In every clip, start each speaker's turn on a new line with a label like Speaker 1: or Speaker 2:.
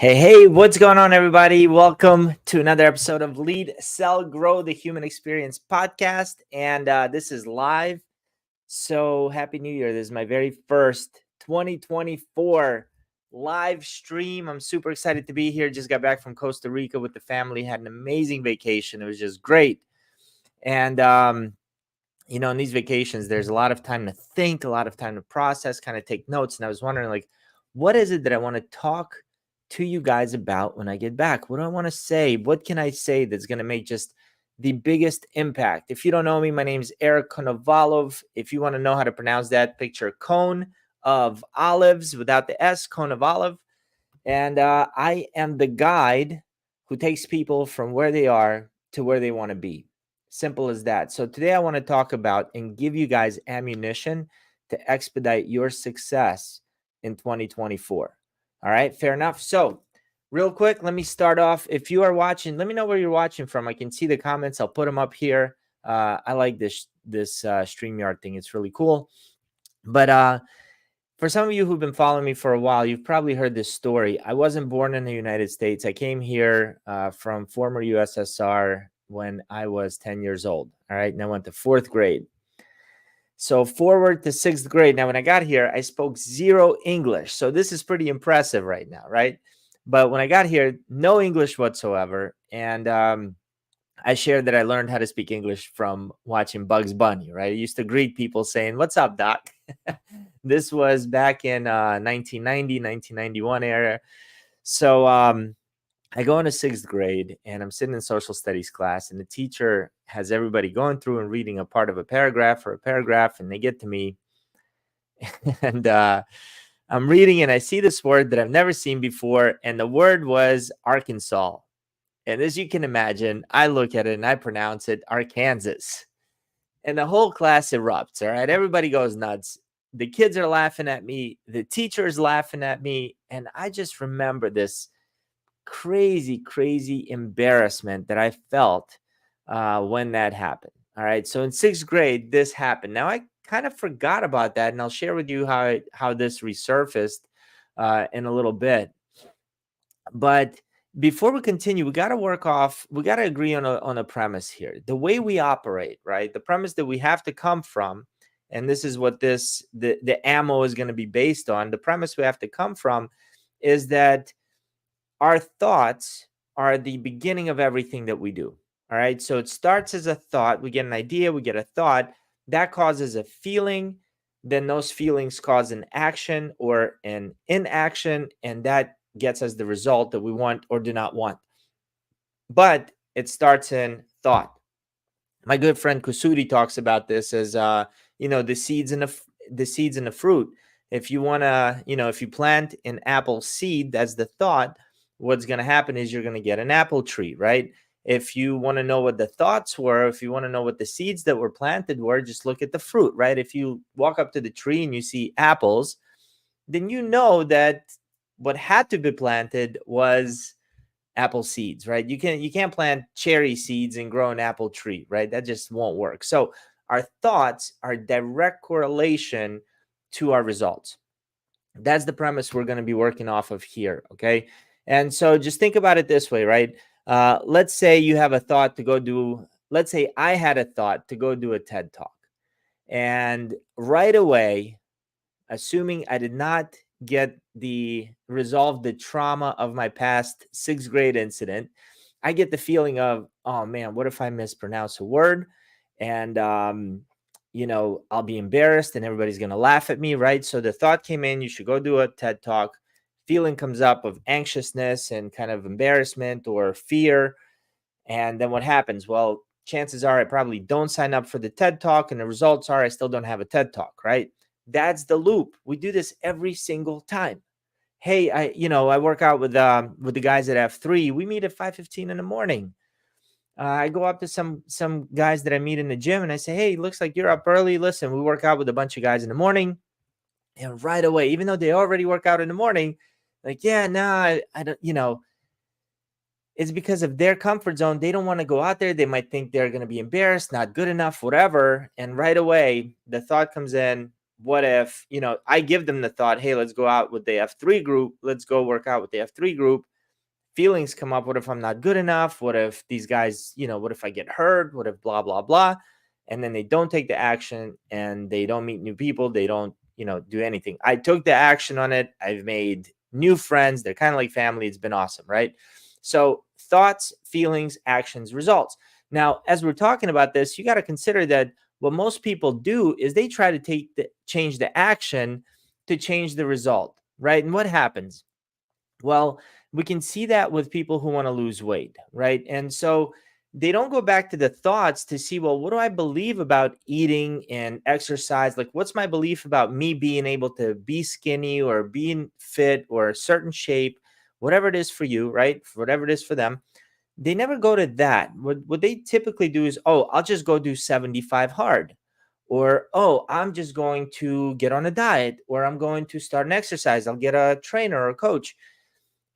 Speaker 1: Hey, what's going on, everybody? Welcome to another episode of Lead, Sell, Grow the Human Experience podcast. And this is live. So happy New Year. This is my very first 2024 live stream. I'm super excited to be here. Just got back from Costa Rica with the family, had an amazing vacation. It was just great. And, in these vacations, there's a lot of time to think, a lot of time to process, kind of take notes. And I was wondering, what is it that I want to talk to you guys about when I get back? What do I want to say? What can I say that's going to make just the biggest impact? If you don't know me, my name is Eric Konovalov. If you want to know how to pronounce that, picture cone of olives without the S, cone of olive. And I am the guide who takes people from where they are to where they want to be. Simple as that. So today I want to talk about and give you guys ammunition to expedite your success in 2024. All right, fair enough. So real quick, let me start off. If you are watching, let me know where you're watching from. I can see the comments. I'll put them up here. I like this StreamYard thing. It's really cool. But for some of you who've been following me for a while, you've probably heard this story. I wasn't born in the United States. I came here from former USSR when I was 10 years old. All right. And I went to fourth grade. So forward to sixth grade. Now, when I got here, I spoke zero English. So this is pretty impressive right now, right? But when I got here, no English whatsoever. And I shared that I learned how to speak English from watching Bugs Bunny, right? I used to greet people saying, "What's up, Doc?" This was back in 1990, 1991 era. So I go into sixth grade and I'm sitting in social studies class, and the teacher has everybody going through and reading a part of a paragraph, and they get to me and I'm reading and I see this word that I've never seen before. And the word was Arkansas. And as you can imagine, I look at it and I pronounce it Arkansas. And the whole class erupts. All right. Everybody goes nuts. The kids are laughing at me. The teacher is laughing at me. And I just remember this crazy, crazy embarrassment that I felt when that happened. All right. So in sixth grade, this happened. Now, I kind of forgot about that. And I'll share with you how this resurfaced in a little bit. But before we continue, we got to agree on a premise here. The way we operate, right? The premise that we have to come from, and this is what the ammo is going to be based on. The premise we have to come from is that our thoughts are the beginning of everything that we do. All right. So it starts as a thought. We get an idea, we get a thought that causes a feeling. Then those feelings cause an action or an inaction, and that gets us the result that we want or do not want. But it starts in thought. My good friend Kusudi talks about this as the seeds in the fruit. If you want to, if you plant an apple seed, that's the thought, what's going to happen is you're going to get an apple tree, right? If you want to know what the thoughts were, if you want to know what the seeds that were planted were, just look at the fruit, right? If you walk up to the tree and you see apples, then you know that what had to be planted was apple seeds, right? You can't plant cherry seeds and grow an apple tree, right? That just won't work. So our thoughts are direct correlation to our results. That's the premise we're going to be working off of here, okay? And so just think about it this way, right? Let's say you have a thought to go do, let's say I had a thought to go do a TED Talk. And right away, assuming I did not resolve the trauma of my past sixth grade incident, I get the feeling of, oh man, what if I mispronounce a word? And, I'll be embarrassed and everybody's going to laugh at me, right? So the thought came in, you should go do a TED Talk. Feeling comes up of anxiousness and kind of embarrassment or fear. And then what happens? Well, chances are I probably don't sign up for the TED Talk, and the results are I still don't have a TED Talk, right? That's the loop. We do this every single time. Hey, I work out with the guys at F3. We meet at 5:15 in the morning. I go up to some guys that I meet in the gym and I say, "Hey, looks like you're up early. Listen, we work out with a bunch of guys in the morning." And right away, even though they already work out in the morning, like, yeah, no, I don't, it's because of their comfort zone. They don't want to go out there. They might think they're going to be embarrassed, not good enough, whatever. And right away, the thought comes in, what if, I give them the thought, hey, let's go out with the F3 group. Let's go work out with the F3 group. Feelings come up. What if I'm not good enough? What if these guys, what if I get hurt? What if blah, blah, blah? And then they don't take the action and they don't meet new people. They don't, do anything. I took the action on it. I've made new friends. They're kind of like family. It's been awesome, right? So thoughts, feelings, actions, results. Now, as we're talking about this, you got to consider that what most people do is they try to change the action to change the result, right? And what happens? Well, we can see that with people who want to lose weight, right? And so they don't go back to the thoughts to see, well, what do I believe about eating and exercise? Like, what's my belief about me being able to be skinny or being fit or a certain shape, whatever it is for you, right? Whatever it is for them. They never go to that. What they typically do is, oh, I'll just go do 75 hard. Or, oh, I'm just going to get on a diet, or I'm going to start an exercise. I'll get a trainer or a coach.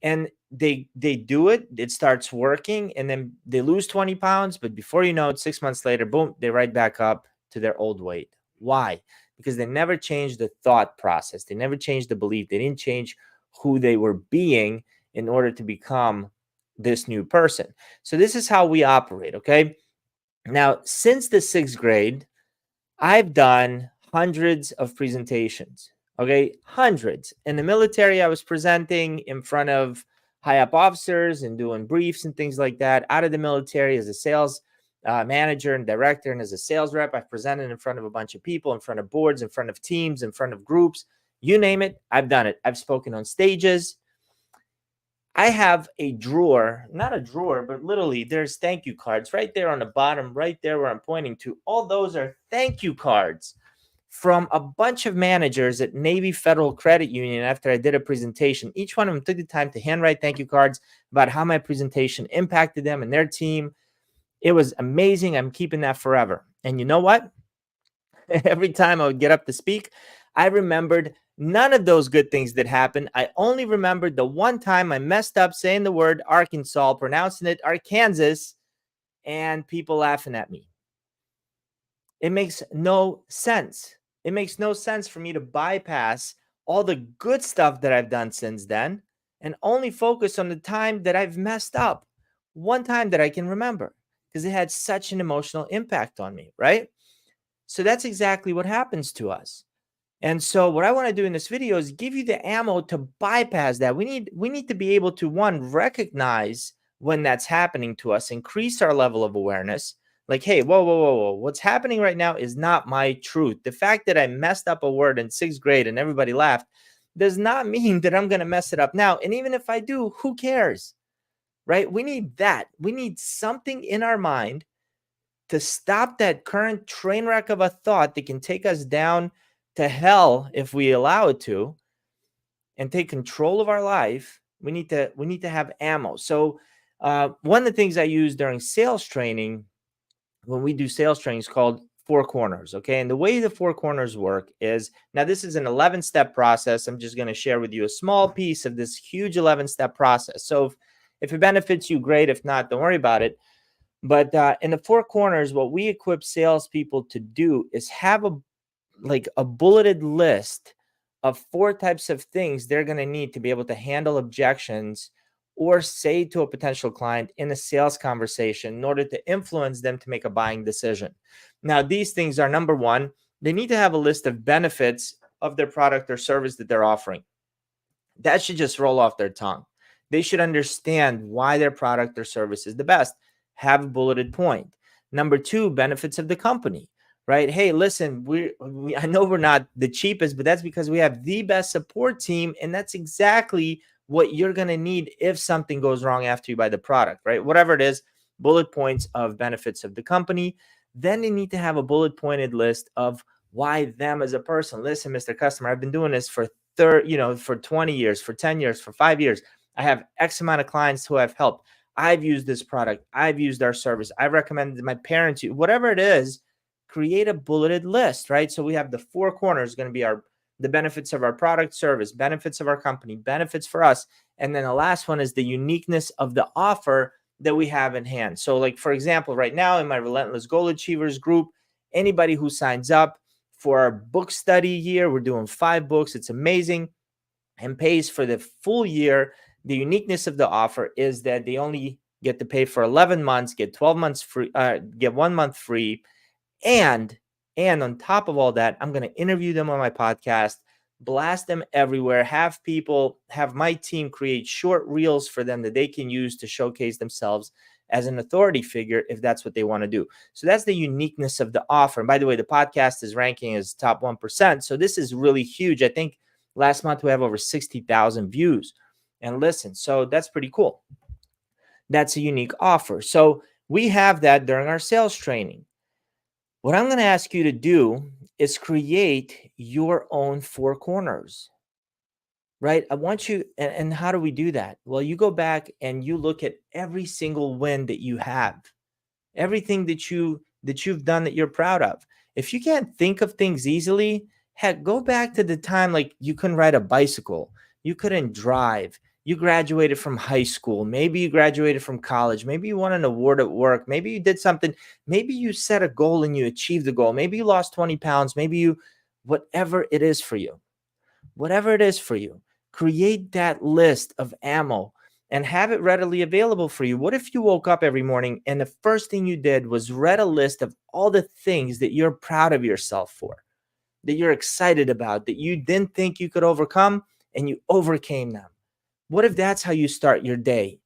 Speaker 1: And they do it, it starts working, and then they lose 20 pounds, but before you know it, 6 months later, boom, they're right back up to their old weight. Why? Because they never changed the thought process. They never changed the belief. They didn't change who they were being in order to become this new person. So this is how we operate, okay? Now, since the 6th grade, I've done hundreds of presentations. Okay, hundreds. In the military, I was presenting in front of high up officers and doing briefs and things like that. Out of the military, as a sales manager and director, and as a sales rep, I've presented in front of a bunch of people, in front of boards, in front of teams, in front of groups. You name it, I've done it. I've spoken on stages. I have a drawer, not a drawer, but literally there's thank you cards right there on the bottom, right there where I'm pointing to. All those are thank you cards from a bunch of managers at Navy Federal Credit Union after I did a presentation. Each one of them took the time to handwrite thank you cards about how my presentation impacted them and their team. It was amazing. I'm keeping that forever. And you know what? Every time I would get up to speak, I remembered none of those good things that happened. I only remembered the one time I messed up saying the word Arkansas, pronouncing it Arkansas, and people laughing at me. It makes no sense. It makes no sense for me to bypass all the good stuff that I've done since then and only focus on the time that I've messed up. One time that I can remember, because it had such an emotional impact on me, right? So that's exactly what happens to us. And so what I want to do in this video is give you the ammo to bypass that. We need to be able to, one, recognize when that's happening to us, increase our level of awareness. Like, hey, whoa, whoa, whoa, whoa. What's happening right now is not my truth. The fact that I messed up a word in 6th grade and everybody laughed does not mean that I'm going to mess it up now. And even if I do, who cares? Right? We need that. We need something in our mind to stop that current train wreck of a thought that can take us down to hell if we allow it to, and take control of our life. We need to have ammo. So one of the things I use during sales training, when we do sales training, is called 4 corners. Okay. And the way the 4 corners work is, now this is an 11-step process. I'm just going to share with you a small piece of this huge 11-step process. So if it benefits you, great. If not, don't worry about it. But in the 4 corners, what we equip salespeople to do is have a bulleted list of 4 types of things they're going to need to be able to handle objections or say to a potential client in a sales conversation in order to influence them to make a buying decision. Now, these things are, number 1, they need to have a list of benefits of their product or service that they're offering. That should just roll off their tongue. They should understand why their product or service is the best. Have a bulleted point. Number 2, benefits of the company, right? Hey, listen, I know we're not the cheapest, but that's because we have the best support team. And that's exactly what you're going to need if something goes wrong after you buy the product, right? Whatever it is, bullet points of benefits of the company. Then they need to have a bullet pointed list of why them as a person. Listen, Mr. Customer, I've been doing this for 20 years, for 10 years, for 5 years. I have X amount of clients who I've helped. I've used this product. I've used our service. I've recommended my parents, whatever it is, create a bulleted list, right? So we have the 4 corners going to be the benefits of our product, service, benefits of our company, benefits for us. And then the last one is the uniqueness of the offer that we have in hand. So like, for example, right now in my Relentless Goal Achievers group, anybody who signs up for our book study year. We're doing 5 books. It's amazing and pays for the full year. The uniqueness of the offer is that they only get to pay for 11 months, get 12 months free, get 1 month free. And on top of all that, I'm going to interview them on my podcast, blast them everywhere, have my team create short reels for them that they can use to showcase themselves as an authority figure if that's what they want to do. So that's the uniqueness of the offer. And by the way, the podcast is ranking as top 1%. So this is really huge. I think last month we have over 60,000 views and listen. So that's pretty cool. That's a unique offer. So we have that during our sales training. What I'm going to ask you to do is create your own 4 corners, right? I want you, and how do we do that? Well, you go back and you look at every single win that you have, everything that you've done that you're proud of. If you can't think of things easily, heck, go back to the time like you couldn't ride a bicycle, you couldn't drive, you graduated from high school, maybe you graduated from college, maybe you won an award at work, maybe you did something, maybe you set a goal and you achieved the goal, maybe you lost 20 pounds, whatever it is for you, create that list of ammo and have it readily available for you. What if you woke up every morning and the first thing you did was read a list of all the things that you're proud of yourself for, that you're excited about, that you didn't think you could overcome and you overcame them? What if that's how you start your day?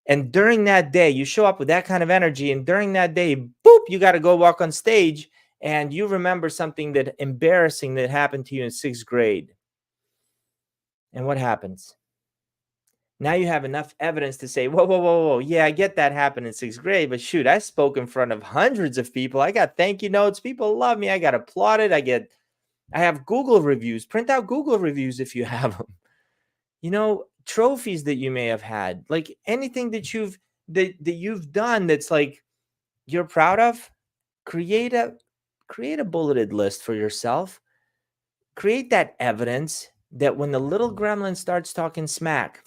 Speaker 1: And during that day, you show up with that kind of energy. And during that day, boop, you got to go walk on stage and you remember something that embarrassing that happened to you in 6th grade. And what happens? Now you have enough evidence to say, whoa. Yeah, I get that happened in 6th grade, but shoot, I spoke in front of hundreds of people. I got thank you notes. People love me. I got applauded. I have Google reviews. Print out Google reviews if you have them. Trophies that you may have had, like anything that you've done that's like you're proud of. Create a bulleted list for yourself. Create that evidence that when the little gremlin starts talking smack,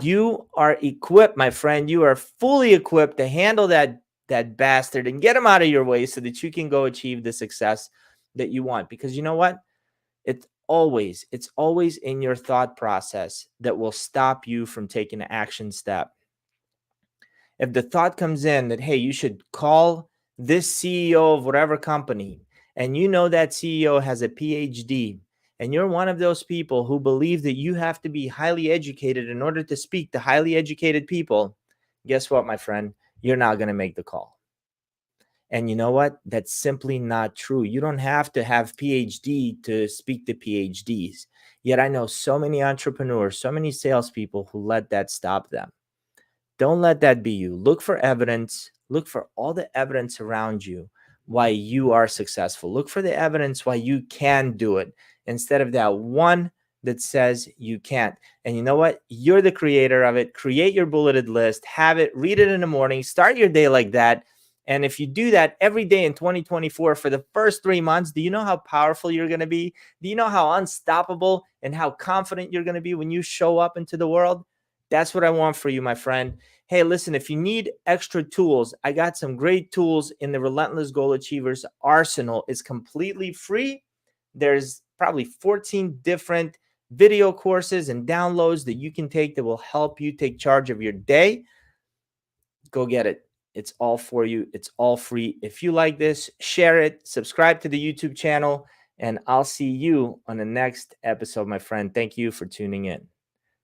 Speaker 1: you are equipped, my friend. You are fully equipped to handle that bastard and get him out of your way so that you can go achieve the success that you want. Because you know what? It's always in your thought process that will stop you from taking an action step. If the thought comes in that, hey, you should call this CEO of whatever company, and you know that CEO has a PhD, and you're one of those people who believe that you have to be highly educated in order to speak to highly educated people, guess what, my friend? You're not going to make the call. And you know what? That's simply not true. You don't have to have PhD to speak to PhDs. Yet I know so many entrepreneurs, so many salespeople who let that stop them. Don't let that be you. Look for evidence. Look for all the evidence around you why you are successful. Look for the evidence why you can do it instead of that one that says you can't. And you know what? You're the creator of it. Create your bulleted list. Have it. Read it in the morning. Start your day like that. And if you do that every day in 2024 for the first 3 months, do you know how powerful you're going to be? Do you know how unstoppable and how confident you're going to be when you show up into the world? That's what I want for you, my friend. Hey, listen, if you need extra tools, I got some great tools in the Relentless Goal Achievers arsenal. It's completely free. There's probably 14 different video courses and downloads that you can take that will help you take charge of your day. Go get it. It's all for you. It's all free. If you like this, share it, subscribe to the YouTube channel, and I'll see you on the next episode, my friend. Thank you for tuning in.